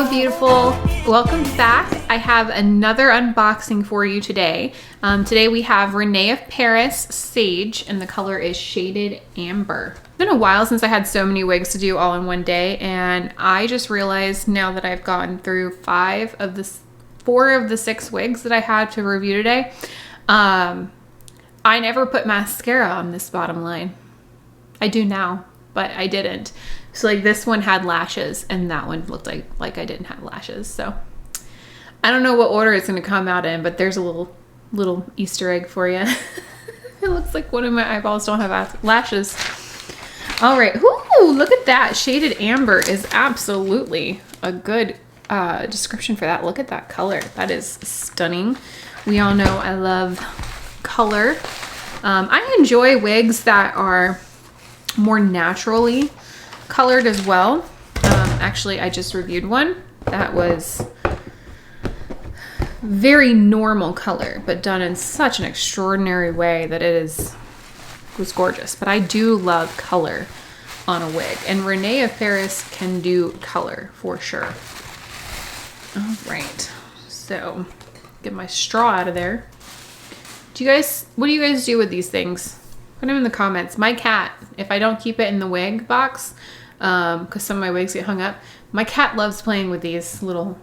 Hello, beautiful. Welcome back. I have another unboxing for you today. Today we have Rene of Paris Sage, and the color is Shaded Amber. It's been a while since I had so many wigs to do all in one day, and I just realized now that I've gotten through 4 of the 6 wigs that I had to review today, I never put mascara on this bottom line. I do now, but I didn't. So like this one had lashes and that one looked like I didn't have lashes. So I don't know what order it's going to come out in, but there's a little Easter egg for you. It looks like one of my eyeballs don't have lashes. All right. Ooh, look at that. Shaded Amber is absolutely a good description for that. Look at that color. That is stunning. We all know I love color. I enjoy wigs that are more naturally colored as well. Actually, I just reviewed one that was very normal color, but done in such an extraordinary way that it was gorgeous. But I do love color on a wig, and Rene of Paris can do color for sure. All right, so get my straw out of there. What do you guys do with these things? Put them in the comments. My cat, if I don't keep it in the wig box, because some of my wigs get hung up, my cat loves playing with these little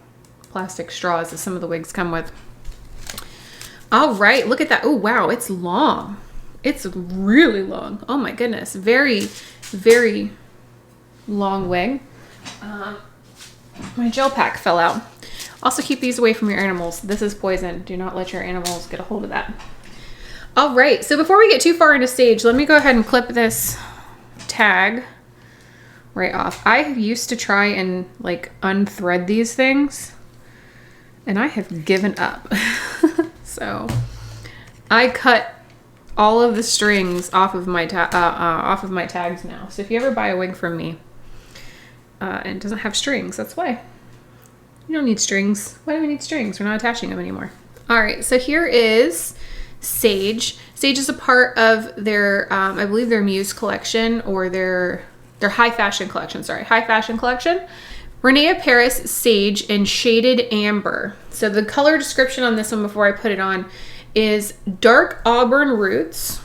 plastic straws that some of the wigs come with. All right, look at that. Oh, wow, it's long. It's really long. Oh my goodness. Very, very long wig. My gel pack fell out. Also, keep these away from your animals. This is poison. Do not let your animals get a hold of that. All right, so before we get too far into stage, let me go ahead and clip this tag right off. I used to try and like unthread these things, and I have given up. So I cut all of the strings off of my tags now. So if you ever buy a wig from me and it doesn't have strings, that's why. You don't need strings. Why do we need strings? We're not attaching them anymore. All right, so here is Sage. Sage is a part of their, I believe their Muse collection, or their high fashion collection, sorry, high fashion collection. Rene of Paris Sage in Shaded Amber. So the color description on this one before I put it on is dark auburn roots.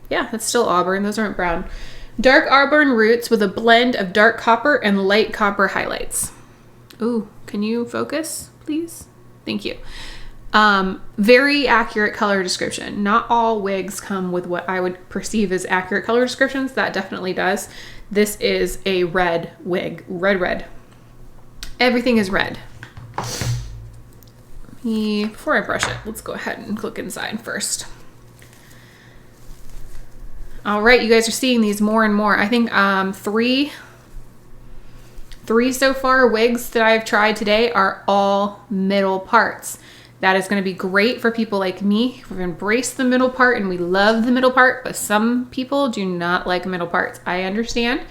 Yeah, that's still auburn, those aren't brown. Dark auburn roots with a blend of dark copper and light copper highlights. Ooh, can you focus, please? Thank you. Very accurate color description. Not all wigs come with what I would perceive as accurate color descriptions. That definitely does. This is a red wig. Red. Everything is red. Before I brush it, let's go ahead and look inside first. All right, you guys are seeing these more and more. I think three so far wigs that I've tried today are all middle parts. That is going to be great for people like me. We've embraced the middle part and we love the middle part, but some people do not like middle parts. I understand.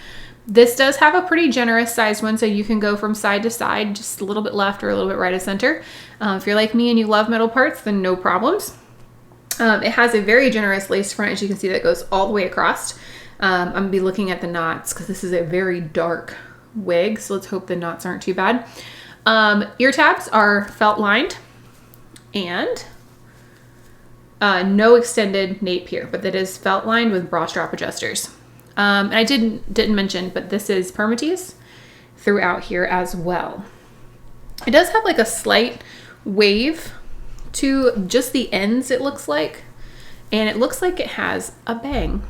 This does have a pretty generous sized one, so you can go from side to side, just a little bit left or a little bit right of center. If you're like me and you love middle parts, then no problems. It has a very generous lace front, as you can see, that goes all the way across. I'm going to be looking at the knots because this is a very dark wig, so let's hope the knots aren't too bad. Ear tabs are felt lined. And no extended nape here, but that is felt lined with bra strap adjusters. And I didn't mention, but this is permatease throughout here as well. It does have like a slight wave to just the ends, it looks like, and it looks like it has a bang.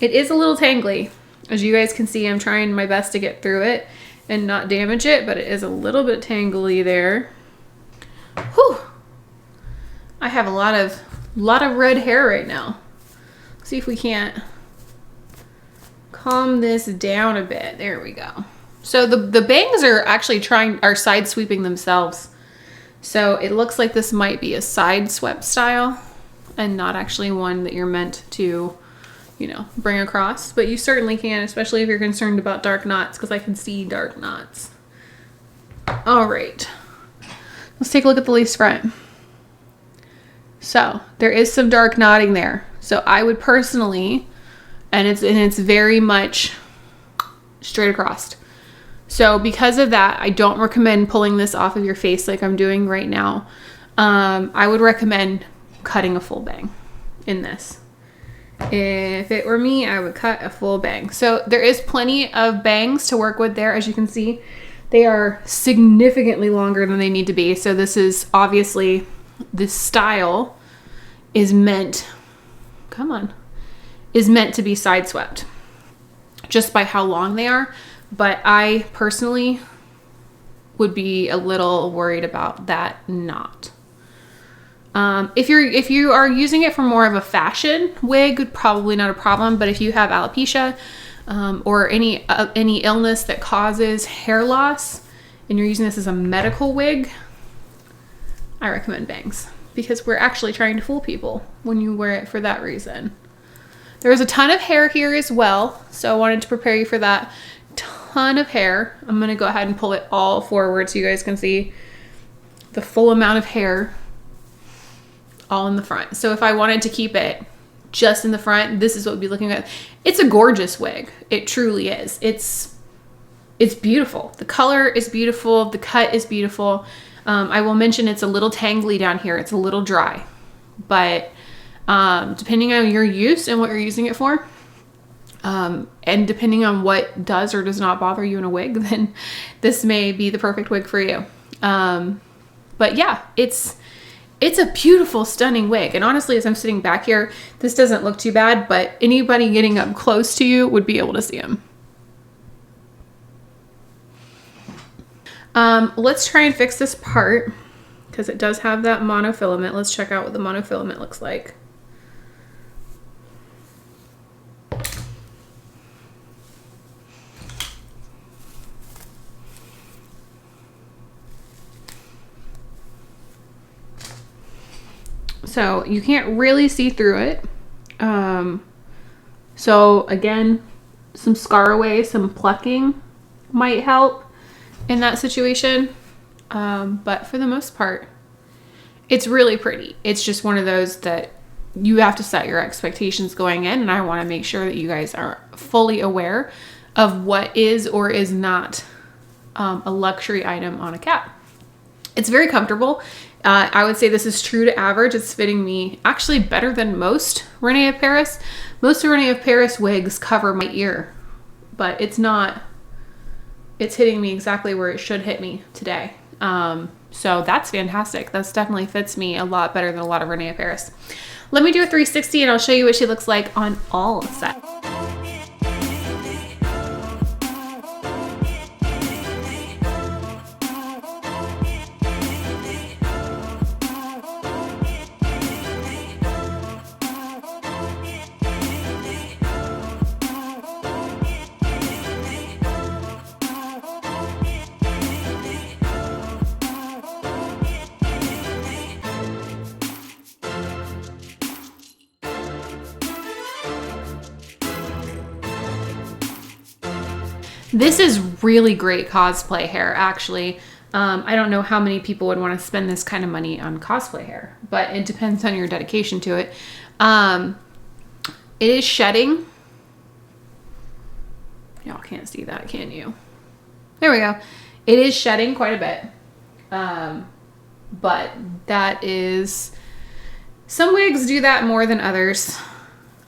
It is a little tangly. As you guys can see, I'm trying my best to get through it and not damage it, but it is a little bit tangly there. Whew. I have a lot of red hair right now. See if we can't calm this down a bit. There we go. So the bangs are actually side sweeping themselves. So it looks like this might be a side swept style and not actually one that you're meant to, bring across. But you certainly can, especially if you're concerned about dark knots, because I can see dark knots. All right. Let's take a look at the lace front. So there is some dark knotting there. So I would personally, and it's very much straight across. So because of that, I don't recommend pulling this off of your face like I'm doing right now. I would recommend cutting a full bang in this. If it were me, I would cut a full bang. So there is plenty of bangs to work with there. As you can see, they are significantly longer than they need to be. So this is obviously, this style is meant, is meant to be side swept just by how long they are. But I personally would be a little worried about that knot. If you are using it for more of a fashion wig, probably not a problem. But if you have alopecia or any illness that causes hair loss, and you're using this as a medical wig, I recommend bangs, because we're actually trying to fool people when you wear it for that reason. There's a ton of hair here as well, so I wanted to prepare you for that. Ton of hair. I'm gonna go ahead and pull it all forward so you guys can see the full amount of hair all in the front. So if I wanted to keep it just in the front, this is what we'd be looking at. It's a gorgeous wig. It truly is. It's beautiful. The color is beautiful. The cut is beautiful. I will mention it's a little tangly down here. It's a little dry, but depending on your use and what you're using it for, and depending on what does or does not bother you in a wig, then this may be the perfect wig for you. But yeah, it's a beautiful, stunning wig. And honestly, as I'm sitting back here, this doesn't look too bad, but anybody getting up close to you would be able to see him. Let's try and fix this part because it does have that monofilament. Let's check out what the monofilament looks like. So you can't really see through it. So again, some scar away, some plucking might help in that situation. But for the most part, it's really pretty. It's just one of those that you have to set your expectations going in. And I want to make sure that you guys are fully aware of what is or is not a luxury item on a cap. It's very comfortable. I would say this is true to average. It's fitting me actually better than most Rene of Paris. Most of Rene of Paris wigs cover my ear, but it's not. It's hitting me exactly where it should hit me today. So that's fantastic. That's definitely fits me a lot better than a lot of Rene of Paris. Let me do a 360 and I'll show you what she looks like on all sides. This is really great cosplay hair, actually. I don't know how many people would want to spend this kind of money on cosplay hair, but it depends on your dedication to it. It is shedding. Y'all can't see that, can you? There we go. It is shedding quite a bit. But that is... Some wigs do that more than others.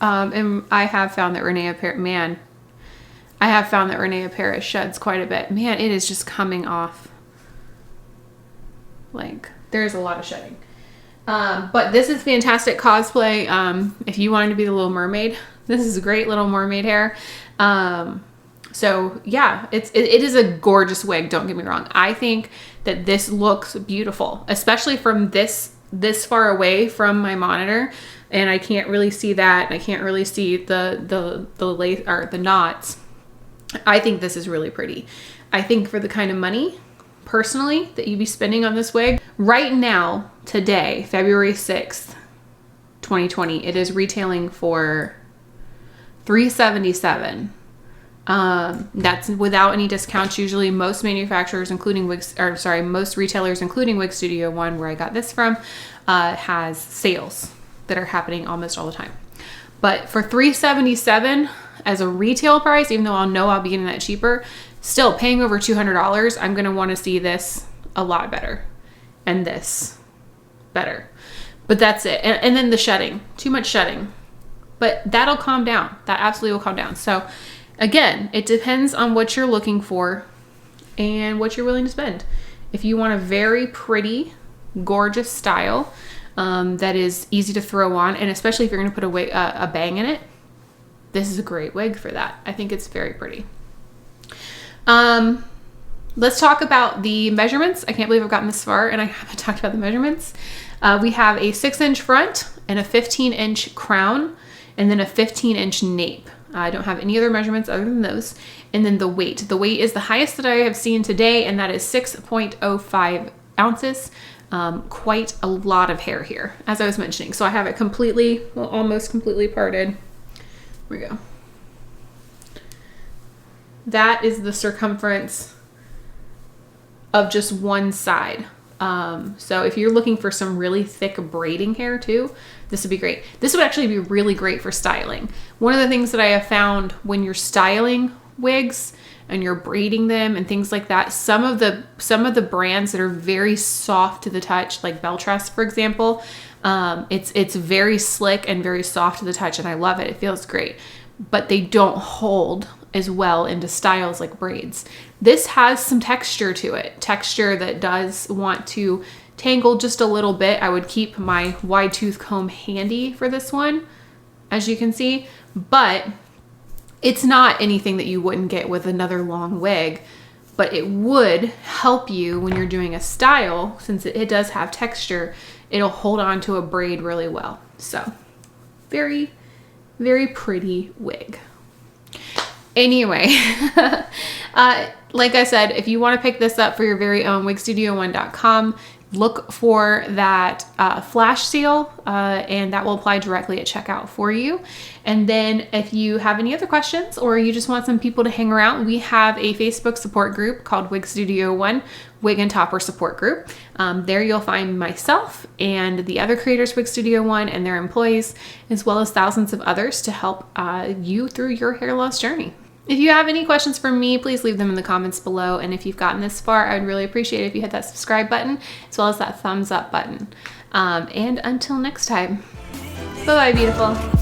And I have found that Rene of Paris... I have found that Rene of Paris sheds quite a bit. Man, it is just coming off. Like, there's a lot of shedding. But this is fantastic cosplay. If you wanted to be the Little Mermaid, this is a great Little Mermaid hair. So yeah, it is a gorgeous wig. Don't get me wrong. I think that this looks beautiful, especially from this far away from my monitor. And I can't really see that. I can't really see the lace or the knots. I think this is really pretty. I think for the kind of money, personally, that you'd be spending on this wig, right now, today, February 6th, 2020, it is retailing for $377. That's without any discounts. Usually most manufacturers, including wigs, or sorry, most retailers, including Wig Studio One, where I got this from, has sales that are happening almost all the time. But for $377 as a retail price, even though I'll know I'll be getting that cheaper, Still paying over $200, I'm gonna wanna see this a lot better and this better. But that's it. And then the shedding, too much shedding. But that'll calm down. That absolutely will calm down. So again, it depends on what you're looking for and what you're willing to spend. If you want a very pretty, gorgeous style that is easy to throw on, and especially if you're gonna put a bang in it, this is a great wig for that. I think it's very pretty. Let's talk about the measurements. I can't believe I've gotten this far and I haven't talked about the measurements. We have a 6-inch front and a 15-inch crown, and then a 15-inch nape. I don't have any other measurements other than those. And then the weight. The weight is the highest that I have seen today, and that is 6.05 ounces. Quite a lot of hair here, as I was mentioning. So I have it completely, well, almost completely parted. Here we go. That is the circumference of just one side. So if you're looking for some really thick braiding hair too, this would be great. This would actually be really great for styling. One of the things that I have found when you're styling wigs and you're braiding them and things like that, some of the brands that are very soft to the touch, like Tress, for example, it's very slick and very soft to the touch, and I love it. It feels great, but they don't hold as well into styles like braids. This has some texture to it, texture that does want to tangle just a little bit. I would keep my wide tooth comb handy for this one, as you can see, but it's not anything that you wouldn't get with another long wig, but it would help you when you're doing a style. Since it does have texture, it'll hold on to a braid really well. So very, very pretty wig. Anyway, like I said, if you want to pick this up for your very own, wigstudio1.com, look for that flash sale, and that will apply directly at checkout for you. And then if you have any other questions or you just want some people to hang around, we have a Facebook support group called Wig Studio 1 Wig and Topper Support Group. There you'll find myself and the other creators, Wig Studio 1 and their employees, as well as thousands of others to help you through your hair loss journey. If you have any questions for me, please leave them in the comments below. And if you've gotten this far, I would really appreciate it if you hit that subscribe button, as well as that thumbs up button. And until next time, bye-bye, beautiful.